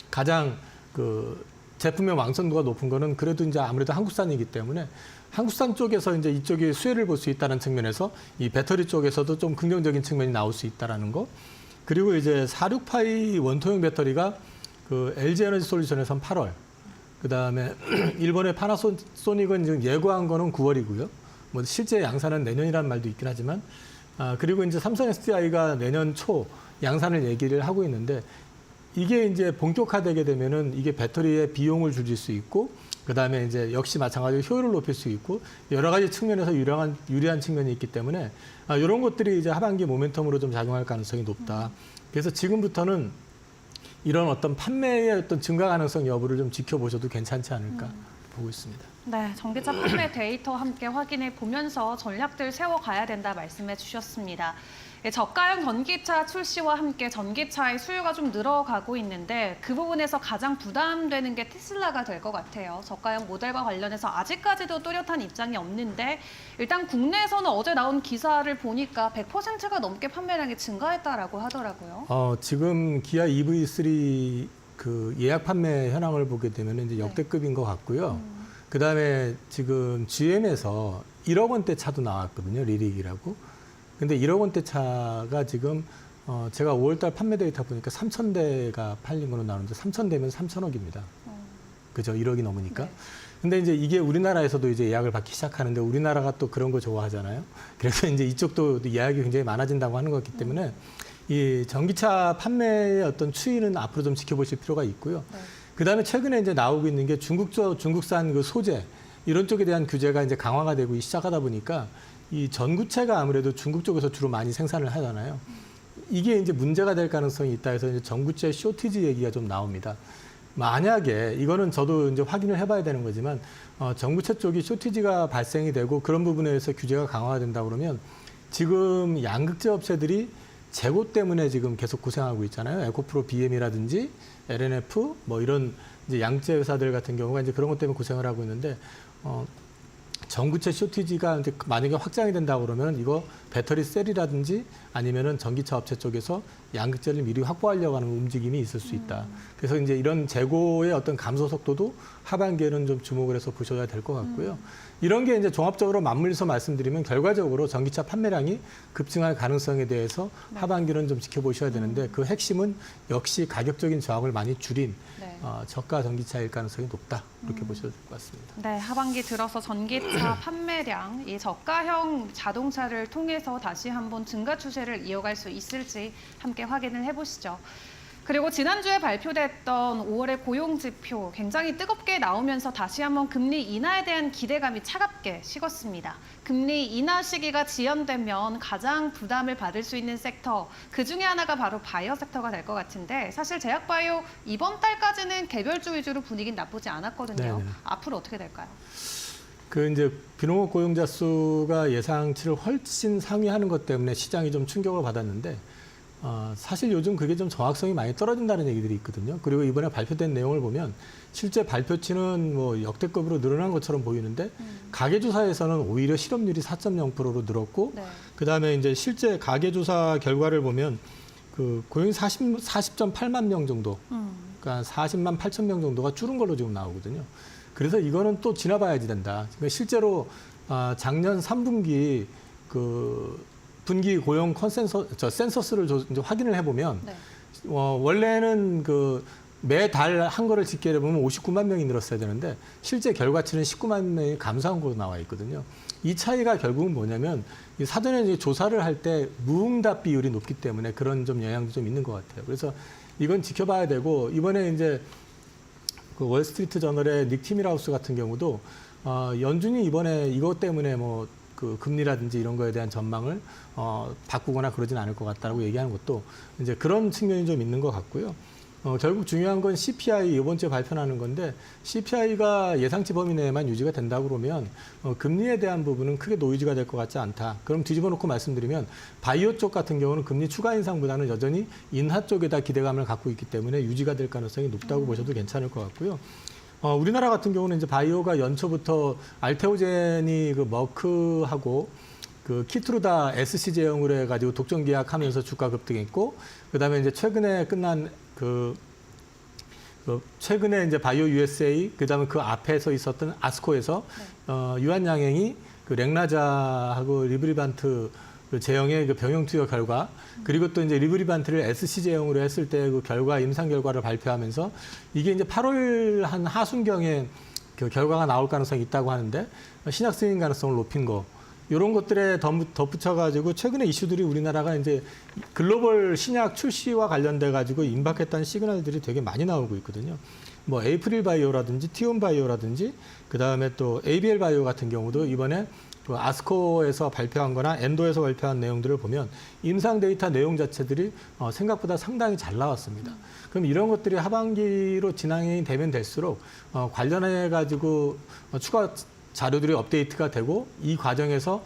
가장 그 제품의 완성도가 높은 거는 그래도 이제 아무래도 한국산이기 때문에 한국산 쪽에서 이제 이쪽에 수혜를 볼 수 있다는 측면에서 이 배터리 쪽에서도 좀 긍정적인 측면이 나올 수 있다라는 거. 그리고 이제 46파이 원통형 배터리가 그 LG 에너지 솔루션에선 8월. 그다음에 일본의 파나소닉은 지금 예고한 거는 9월이고요. 뭐 실제 양산은 내년이라는 말도 있긴 하지만 그리고 이제 삼성 SDI가 내년 초 양산을 얘기를 하고 있는데 이게 이제 본격화되게 되면은 이게 배터리의 비용을 줄일 수 있고 그다음에 이제 역시 마찬가지로 효율을 높일 수 있고 여러 가지 측면에서 유리한 측면이 있기 때문에 이런 것들이 이제 하반기 모멘텀으로 좀 작용할 가능성이 높다. 그래서 지금부터는 이런 어떤 판매의 어떤 증가 가능성 여부를 좀 지켜보셔도 괜찮지 않을까 보고 있습니다. 네, 전기차 판매 데이터 함께 확인해 보면서 전략들 세워가야 된다 말씀해 주셨습니다. 저가형 전기차 출시와 함께 전기차의 수요가 좀 늘어가고 있는데 그 부분에서 가장 부담되는 게 테슬라가 될 것 같아요. 저가형 모델과 관련해서 아직까지도 뚜렷한 입장이 없는데 일단 국내에서는 어제 나온 기사를 보니까 100%가 넘게 판매량이 증가했다라고 하더라고요. 지금 기아 EV3 그 예약 판매 현황을 보게 되면 이제 역대급인 것 같고요. 그다음에 지금 GM에서 1억 원대 차도 나왔거든요. 리릭이라고. 근데 1억 원대 차가 지금 제가 5월달 판매 데이터 보니까 3,000대가 팔린 걸로 나오는데 3,000대면 3,000억입니다. 그죠? 1억이 넘으니까. 네. 근데 이제 이게 우리나라에서도 이제 예약을 받기 시작하는데 우리나라가 또 그런 거 좋아하잖아요. 그래서 이제 이쪽도 예약이 굉장히 많아진다고 하는 거기 때문에 이 전기차 판매의 어떤 추이는 앞으로 좀 지켜보실 필요가 있고요. 네. 그다음에 최근에 이제 나오고 있는 게 중국산 그 소재 이런 쪽에 대한 규제가 이제 강화가 되고 시작하다 보니까 이 전구체가 아무래도 중국 쪽에서 주로 많이 생산을 하잖아요. 이게 이제 문제가 될 가능성이 있다 해서 이제 전구체 쇼티지 얘기가 좀 나옵니다. 만약에 이거는 저도 이제 확인을 해봐야 되는 거지만 전구체 쪽이 쇼티지가 발생이 되고 그런 부분에서 규제가 강화가 된다 그러면 지금 양극재 업체들이 재고 때문에 지금 계속 고생하고 있잖아요. 에코프로 BM이라든지 LNF 뭐 이런 이제 양재 회사들 같은 경우가 이제 그런 것 때문에 고생을 하고 있는데 전구체 쇼티지가 이제 만약에 확장이 된다 그러면 이거 배터리 셀이라든지 아니면은 전기차 업체 쪽에서 양극재를 미리 확보하려고 하는 움직임이 있을 수 있다. 그래서 이제 이런 재고의 어떤 감소 속도도 하반기에는 좀 주목을 해서 보셔야 될 것 같고요. 이런 게 이제 종합적으로 맞물려서 말씀드리면 결과적으로 전기차 판매량이 급증할 가능성에 대해서 하반기는 좀 지켜보셔야 되는데 그 핵심은 역시 가격적인 저항을 많이 줄인 네. 저가 전기차일 가능성이 높다. 이렇게 보셔도 될 것 같습니다. 네, 하반기 들어서 전기차 판매량, 이 저가형 자동차를 통해서 다시 한번 증가 추세를 이어갈 수 있을지 함께 확인을 해보시죠. 그리고 지난주에 발표됐던 5월의 고용지표 굉장히 뜨겁게 나오면서 다시 한번 금리 인하에 대한 기대감이 차갑게 식었습니다. 금리 인하 시기가 지연되면 가장 부담을 받을 수 있는 섹터, 그중에 하나가 바로 바이오 섹터가 될 것 같은데 사실 제약바이오 이번 달까지는 개별주 위주로 분위기는 나쁘지 않았거든요. 네네. 앞으로 어떻게 될까요? 그 이제 비농업 고용자 수가 예상치를 훨씬 상회하는 것 때문에 시장이 좀 충격을 받았는데 사실 요즘 그게 좀 정확성이 많이 떨어진다는 얘기들이 있거든요. 그리고 이번에 발표된 내용을 보면 실제 발표치는 뭐 역대급으로 늘어난 것처럼 보이는데 가계조사에서는 오히려 실업률이 4.0%로 늘었고 네. 그다음에 이제 실제 가계조사 결과를 보면 그 고용이 40.8만 명 정도, 그러니까 40만 8천 명 정도가 줄은 걸로 지금 나오거든요. 그래서 이거는 또 지나봐야지 된다. 그러니까 실제로 작년 3분기 그 분기 고용 센서스를 이제 확인을 해보면 네. 원래는 그 매달 한 거를 집계해 보면 59만 명이 늘었어야 되는데 실제 결과치는 19만 명이 감소한 걸로 나와 있거든요. 이 차이가 결국은 뭐냐면 이 사전에 이제 조사를 할 때 무응답 비율이 높기 때문에 그런 좀 영향도 좀 있는 것 같아요. 그래서 이건 지켜봐야 되고 이번에 이제 그 월스트리트 저널의 닉 티밀하우스 같은 경우도 연준이 이번에 이것 때문에 뭐 그 금리라든지 이런 거에 대한 전망을 바꾸거나 그러진 않을 것 같다라고 얘기하는 것도 이제 그런 측면이 좀 있는 것 같고요. 결국 중요한 건 CPI 이번 주에 발표하는 건데 CPI가 예상치 범위 내에만 유지가 된다고 그러면 금리에 대한 부분은 크게 노이즈가 될 것 같지 않다. 그럼 뒤집어 놓고 말씀드리면 바이오 쪽 같은 경우는 금리 추가 인상보다는 여전히 인하 쪽에다 기대감을 갖고 있기 때문에 유지가 될 가능성이 높다고 보셔도 괜찮을 것 같고요. 우리나라 같은 경우는 이제 바이오가 연초부터 알테오젠이 그 머크하고 그 키트루다 SC 제형으로 해가지고 독점 계약하면서 주가 급등했고, 그다음에 이제 최근에 끝난 최근에 이제 바이오 USA, 그다음에 그 앞에서 있었던 아스코에서 유한양행이 그 렉나자하고 리브리반트 그 제형의 그 병용 투여 결과, 그리고 또 이제 리브리반트를 SC 제형으로 했을 때 그 결과 임상 결과를 발표하면서 이게 이제 8월 한 하순경에 그 결과가 나올 가능성이 있다고 하는데 신약 승인 가능성을 높인 거. 이런 것들에 덧붙여가지고 최근에 이슈들이 우리나라가 이제 글로벌 신약 출시와 관련돼 가지고 임박했다는 시그널들이 되게 많이 나오고 있거든요. 뭐 에이프릴 바이오라든지 티온 바이오라든지 그다음에 또 ABL 바이오 같은 경우도 이번에 그 아스코에서 발표한 거나 엔도에서 발표한 내용들을 보면 임상 데이터 내용 자체들이 생각보다 상당히 잘 나왔습니다. 그럼 이런 것들이 하반기로 진행이 되면 될수록 관련해 가지고 추가 자료들이 업데이트가 되고 이 과정에서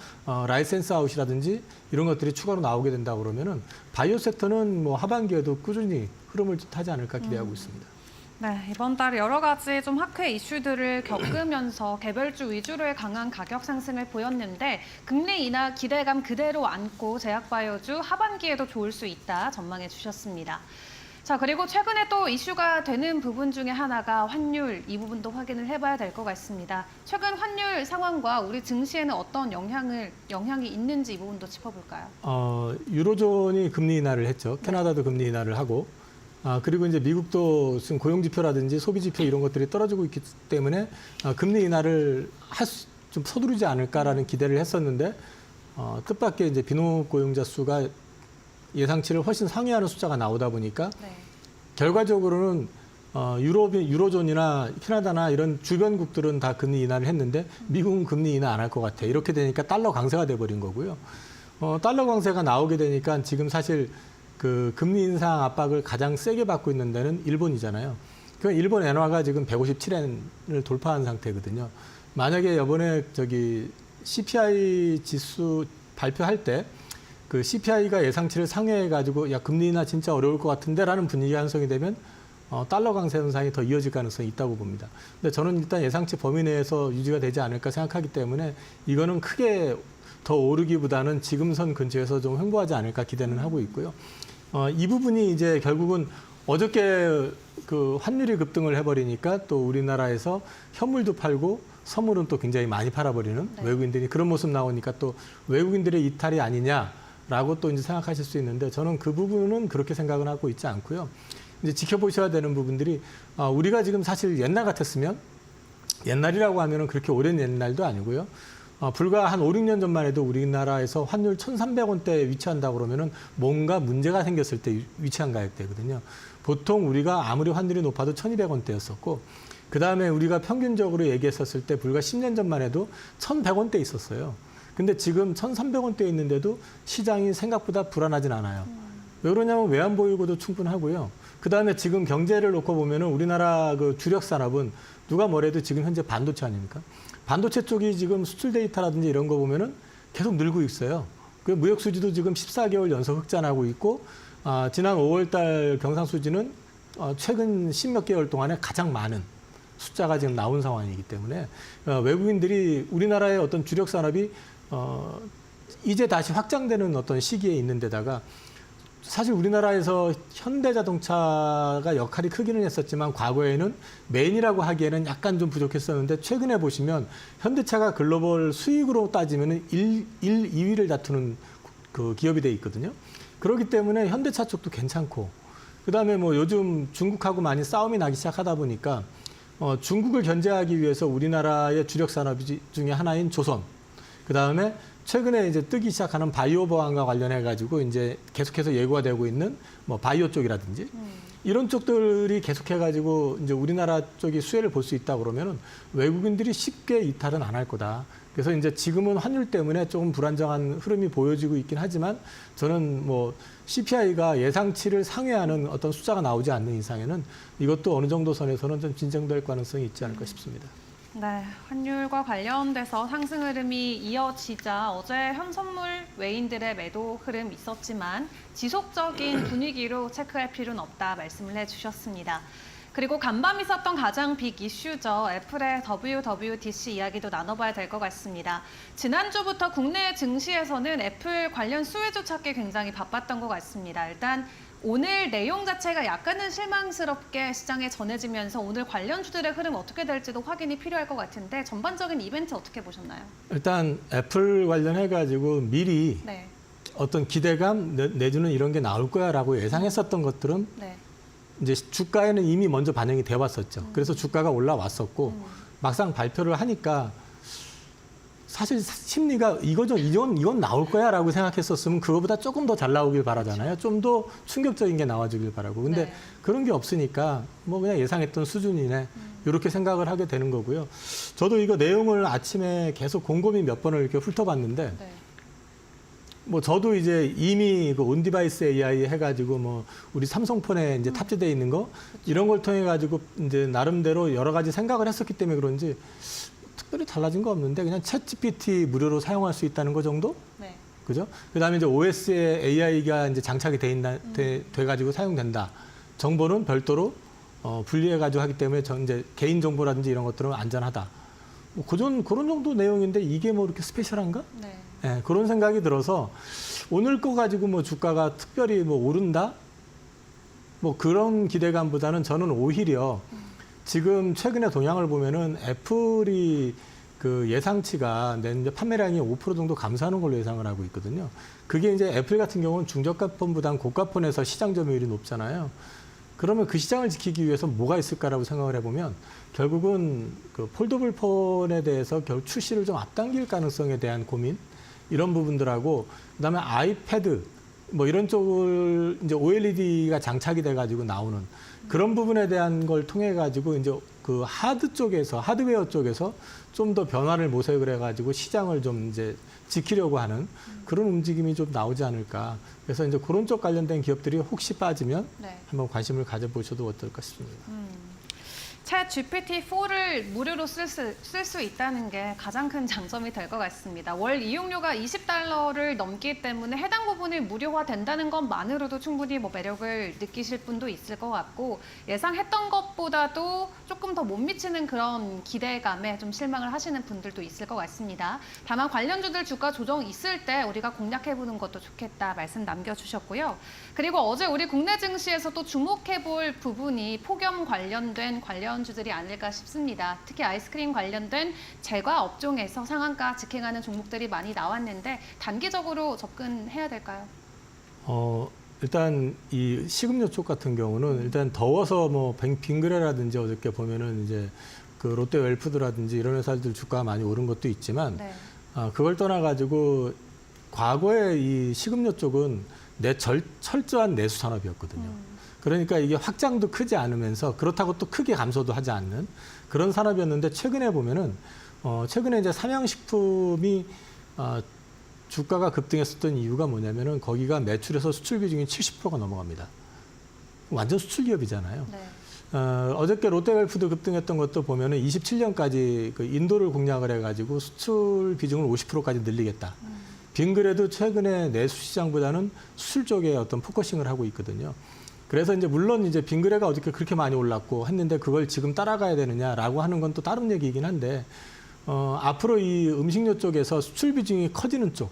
라이센스 아웃이라든지 이런 것들이 추가로 나오게 된다 그러면은 바이오 섹터는 뭐 하반기에도 꾸준히 흐름을 타지 않을까 기대하고 있습니다. 네, 이번 달 여러 가지 좀 학회 이슈들을 겪으면서 개별주 위주로의 강한 가격 상승을 보였는데 금리 인하 기대감 그대로 안고 제약바이오주 하반기에도 좋을 수 있다 전망해 주셨습니다. 자, 그리고 최근에 또 이슈가 되는 부분 중에 하나가 환율, 이 부분도 확인을 해봐야 될 것 같습니다. 최근 환율 상황과 우리 증시에는 어떤 영향이 있는지 이 부분도 짚어볼까요? 유로존이 금리 인하를 했죠. 캐나다도 금리 인하를 하고, 그리고 이제 미국도 지금 고용 지표라든지 소비 지표 이런 것들이 떨어지고 있기 때문에 금리 인하를 좀 서두르지 않을까라는 기대를 했었는데, 뜻밖의 이제 비농업 고용자 수가 예상치를 훨씬 상회하는 숫자가 나오다 보니까 네. 결과적으로는 유로존이나 캐나다나 이런 주변국들은 다 금리 인하를 했는데 미국은 금리 인하 안 할 것 같아. 이렇게 되니까 달러 강세가 돼버린 거고요. 달러 강세가 나오게 되니까 지금 사실 그 금리 인상 압박을 가장 세게 받고 있는 데는 일본이잖아요. 그 일본 엔화가 지금 157엔을 돌파한 상태거든요. 만약에 이번에 CPI 지수 발표할 때 그 CPI가 예상치를 상회해가지고 야 금리 인하 진짜 어려울 것 같은데라는 분위기 형성이 되면 달러 강세 현상이 더 이어질 가능성이 있다고 봅니다. 근데 저는 일단 예상치 범위 내에서 유지가 되지 않을까 생각하기 때문에 이거는 크게 더 오르기보다는 지금 선 근처에서 좀 횡보하지 않을까 기대는 하고 있고요. 이 부분이 이제 결국은 어저께 그 환율이 급등을 해버리니까 또 우리나라에서 현물도 팔고 선물은 또 굉장히 많이 팔아버리는 네. 외국인들이 그런 모습 나오니까 또 외국인들의 이탈이 아니냐라고 또 이제 생각하실 수 있는데 저는 그 부분은 그렇게 생각은 하고 있지 않고요. 이제 지켜보셔야 되는 부분들이 우리가 지금 사실 옛날 같았으면 옛날이라고 하면은 그렇게 오랜 옛날도 아니고요. 불과 한 5, 6년 전만 해도 우리나라에서 환율 1,300원대에 위치한다고 그러면은 뭔가 문제가 생겼을 때 위치한 가격대거든요. 보통 우리가 아무리 환율이 높아도 1,200원대였었고 그다음에 우리가 평균적으로 얘기했었을 때 불과 10년 전만 해도 1,100원대 있었어요. 근데 지금 1,300원대 있는데도 시장이 생각보다 불안하진 않아요. 왜 그러냐면 외환 보유고도 충분하고요. 그다음에 지금 경제를 놓고 보면은 우리나라 그 주력 산업은 누가 뭐래도 지금 현재 반도체 아닙니까? 반도체 쪽이 지금 수출 데이터라든지 이런 거 보면은 계속 늘고 있어요. 그 무역 수지도 지금 14개월 연속 흑자나고 있고 지난 5월 달 경상 수지는 최근 10몇 개월 동안에 가장 많은 숫자가 지금 나온 상황이기 때문에 외국인들이 우리나라의 어떤 주력 산업이 이제 다시 확장되는 어떤 시기에 있는 데다가 사실 우리나라에서 현대자동차가 역할이 크기는 했었지만 과거에는 메인이라고 하기에는 약간 좀 부족했었는데 최근에 보시면 현대차가 글로벌 수익으로 따지면 2위를 다투는 그 기업이 돼 있거든요. 그렇기 때문에 현대차 쪽도 괜찮고 그다음에 뭐 요즘 중국하고 많이 싸움이 나기 시작하다 보니까 중국을 견제하기 위해서 우리나라의 주력 산업 중에 하나인 조선 그다음에 최근에 이제 뜨기 시작하는 바이오 보안과 관련해 가지고 이제 계속해서 예고가 되고 있는 뭐 바이오 쪽이라든지 이런 쪽들이 계속해 가지고 이제 우리나라 쪽이 수혜를 볼 수 있다 그러면은 외국인들이 쉽게 이탈은 안 할 거다. 그래서 이제 지금은 환율 때문에 조금 불안정한 흐름이 보여지고 있긴 하지만 저는 뭐 CPI가 예상치를 상회하는 어떤 숫자가 나오지 않는 이상에는 이것도 어느 정도 선에서는 좀 진정될 가능성이 있지 않을까 싶습니다. 네, 환율과 관련돼서 상승 흐름이 이어지자 어제 현선물 외인들의 매도 흐름 있었지만 지속적인 분위기로 체크할 필요는 없다 말씀을 해주셨습니다. 그리고 간밤 있었던 가장 빅 이슈죠. 애플의 WWDC 이야기도 나눠봐야 될 것 같습니다. 지난주부터 국내 증시에서는 애플 관련 수혜주 찾기 굉장히 바빴던 것 같습니다. 일단 오늘 내용 자체가 약간은 실망스럽게 시장에 전해지면서 오늘 관련주들의 흐름 어떻게 될지도 확인이 필요할 것 같은데 전반적인 이벤트 어떻게 보셨나요? 일단 애플 관련해가지고 미리 네. 어떤 기대감 내주는 이런 게 나올 거야라고 예상했었던 것들은 네. 이제 주가에는 이미 먼저 반영이 돼 왔었죠. 그래서 주가가 올라왔었고 막상 발표를 하니까 사실 심리가 이건 나올 거야라고 생각했었으면 그거보다 조금 더 잘 나오길 바라잖아요. 좀 더 충격적인 게 나와주길 바라고. 근데 네. 그런 게 없으니까 뭐 그냥 예상했던 수준이네. 이렇게 생각을 하게 되는 거고요. 저도 이거 내용을 아침에 계속 곰곰이 몇 번을 이렇게 훑어봤는데 네. 뭐 저도 이제 이미 그 온디바이스 AI 해가지고 뭐 우리 삼성폰에 이제 탑재되어 있는 거 이런 걸 통해 가지고 이제 나름대로 여러 가지 생각을 했었기 때문에 그런지 특별히 달라진 거 없는데 그냥 챗GPT 무료로 사용할 수 있다는 거 정도? 네. 그죠? 그다음에 이제 OS에 AI가 이제 장착이 돼 가지고 사용된다. 정보는 별도로 분리해 가지고 하기 때문에 이제 개인 정보라든지 이런 것들은 안전하다. 뭐 그런 정도 내용인데 이게 뭐 이렇게 스페셜한가? 네. 네, 그런 생각이 들어서 오늘 거 가지고 뭐 주가가 특별히 뭐 오른다? 뭐 그런 기대감보다는 저는 오히려 지금 최근에 동향을 보면은 애플이 그 예상치가 내년 판매량이 5% 정도 감소하는 걸로 예상을 하고 있거든요. 그게 이제 애플 같은 경우는 중저가폰보다는 고가폰에서 시장 점유율이 높잖아요. 그러면 그 시장을 지키기 위해서 뭐가 있을까라고 생각을 해보면 결국은 그 폴더블 폰에 대해서 결국 출시를 좀 앞당길 가능성에 대한 고민 이런 부분들하고 그다음에 아이패드 뭐 이런 쪽을 이제 OLED가 장착이 돼가지고 나오는 그런 부분에 대한 걸 통해 가지고 이제 그 하드웨어 쪽에서 좀 더 변화를 모색을 해가지고 시장을 좀 이제 지키려고 하는 그런 움직임이 좀 나오지 않을까. 그래서 이제 그런 쪽 관련된 기업들이 혹시 빠지면 네. 한번 관심을 가져보셔도 어떨까 싶습니다. 챗 GPT-4를 무료로 쓸 수 있다는 게 가장 큰 장점이 될 것 같습니다. 월 이용료가 $20를 넘기 때문에 해당 부분이 무료화된다는 것만으로도 충분히 뭐 매력을 느끼실 분도 있을 것 같고 예상했던 것보다도 조금 더 못 미치는 그런 기대감에 좀 실망을 하시는 분들도 있을 것 같습니다. 다만 관련주들 주가 조정 있을 때 우리가 공략해보는 것도 좋겠다 말씀 남겨주셨고요. 그리고 어제 우리 국내 증시에서 또 주목해볼 부분이 폭염 관련된 관련주들이 아닐까 싶습니다. 특히 아이스크림 관련된 제과 업종에서 상한가 직행하는 종목들이 많이 나왔는데 단기적으로 접근해야 될까요? 일단 이 식음료 쪽 같은 경우는 일단 더워서 뭐 빙그레라든지 어저께 보면은 이제 그 롯데 웰푸드라든지 이런 회사들 주가가 많이 오른 것도 있지만 네. 그걸 떠나가지고 과거에 이 식음료 쪽은 철저한 내수 산업이었거든요. 그러니까 이게 확장도 크지 않으면서 그렇다고 또 크게 감소도 하지 않는 그런 산업이었는데 최근에 보면은 최근에 이제 삼양식품이 주가가 급등했었던 이유가 뭐냐면은 거기가 매출에서 수출 비중이 70%가 넘어갑니다. 완전 수출 기업이잖아요. 네. 어저께 롯데웰푸드 급등했던 것도 보면은 27년까지 그 인도를 공략을 해가지고 수출 비중을 50%까지 늘리겠다. 빙그레도 최근에 내수 시장보다는 수출 쪽에 어떤 포커싱을 하고 있거든요. 그래서 이제 물론 이제 빙그레가 어저께 그렇게 많이 올랐고 했는데 그걸 지금 따라가야 되느냐라고 하는 건 또 다른 얘기이긴 한데 앞으로 이 음식료 쪽에서 수출 비중이 커지는 쪽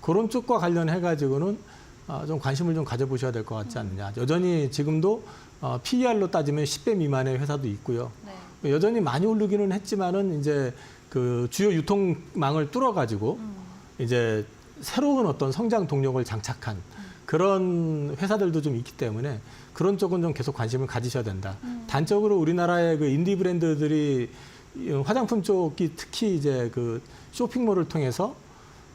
그런 쪽과 관련해 가지고는 좀 관심을 좀 가져보셔야 될 것 같지 않느냐. 여전히 지금도 PER로 따지면 10배 미만의 회사도 있고요. 네. 여전히 많이 오르기는 했지만은 이제 그 주요 유통망을 뚫어 가지고 이제 새로운 어떤 성장 동력을 장착한 그런 회사들도 좀 있기 때문에 그런 쪽은 좀 계속 관심을 가지셔야 된다. 단적으로 우리나라의 그 인디 브랜드들이 화장품 쪽이 특히 이제 그 쇼핑몰을 통해서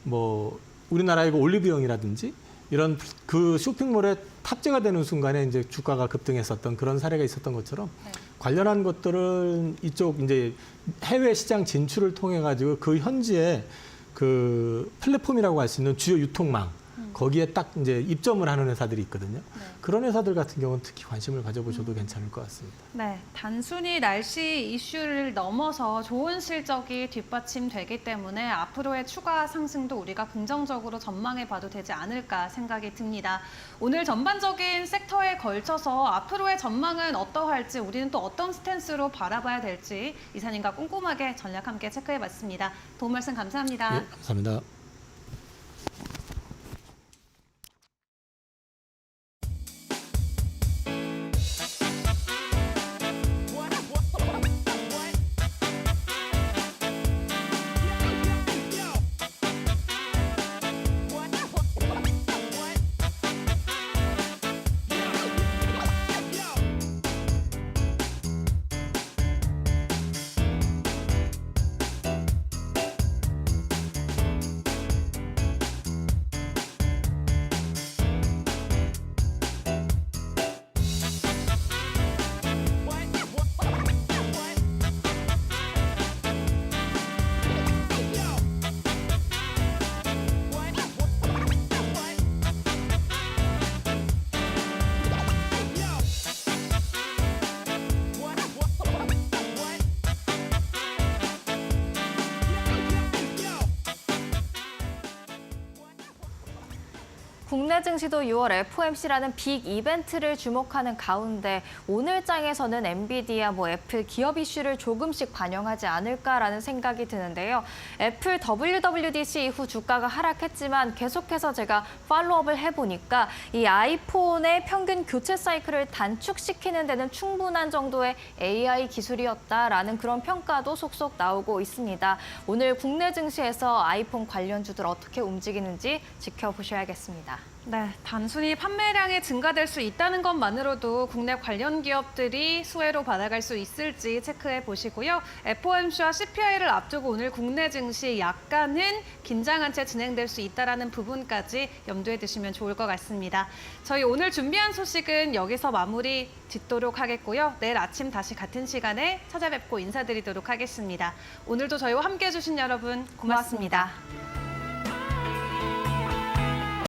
뭐 우리나라의 그 올리브영이라든지 이런 그 쇼핑몰에 탑재가 되는 순간에 이제 주가가 급등했었던 그런 사례가 있었던 것처럼 네. 관련한 것들은 이쪽 이제 해외 시장 진출을 통해 가지고 그 현지에 그 플랫폼이라고 할 수 있는 주요 유통망 거기에 딱 이제 입점을 하는 회사들이 있거든요. 네. 그런 회사들 같은 경우는 특히 관심을 가져보셔도 괜찮을 것 같습니다. 네, 단순히 날씨 이슈를 넘어서 좋은 실적이 뒷받침되기 때문에 앞으로의 추가 상승도 우리가 긍정적으로 전망해 봐도 되지 않을까 생각이 듭니다. 오늘 전반적인 섹터에 걸쳐서 앞으로의 전망은 어떠할지 우리는 또 어떤 스탠스로 바라봐야 될지 이사님과 꼼꼼하게 전략 함께 체크해 봤습니다. 도움 말씀 감사합니다. 예, 감사합니다. 국내 증시도 6월 FOMC라는 빅 이벤트를 주목하는 가운데 오늘 장에서는 엔비디아, 애플 기업 이슈를 조금씩 반영하지 않을까라는 생각이 드는데요. 애플 WWDC 이후 주가가 하락했지만 계속해서 제가 팔로우업을 해보니까 이 아이폰의 평균 교체 사이클을 단축시키는 데는 충분한 정도의 AI 기술이었다라는 그런 평가도 속속 나오고 있습니다. 오늘 국내 증시에서 아이폰 관련주들 어떻게 움직이는지 지켜보셔야겠습니다. 네, 단순히 판매량이 증가될 수 있다는 것만으로도 국내 관련 기업들이 수혜로 받아갈 수 있을지 체크해 보시고요. FOMC와 CPI를 앞두고 오늘 국내 증시 약간은 긴장한 채 진행될 수 있다는 부분까지 염두에 두시면 좋을 것 같습니다. 저희 오늘 준비한 소식은 여기서 마무리 짓도록 하겠고요. 내일 아침 다시 같은 시간에 찾아뵙고 인사드리도록 하겠습니다. 오늘도 저희와 함께해 주신 여러분 고맙습니다.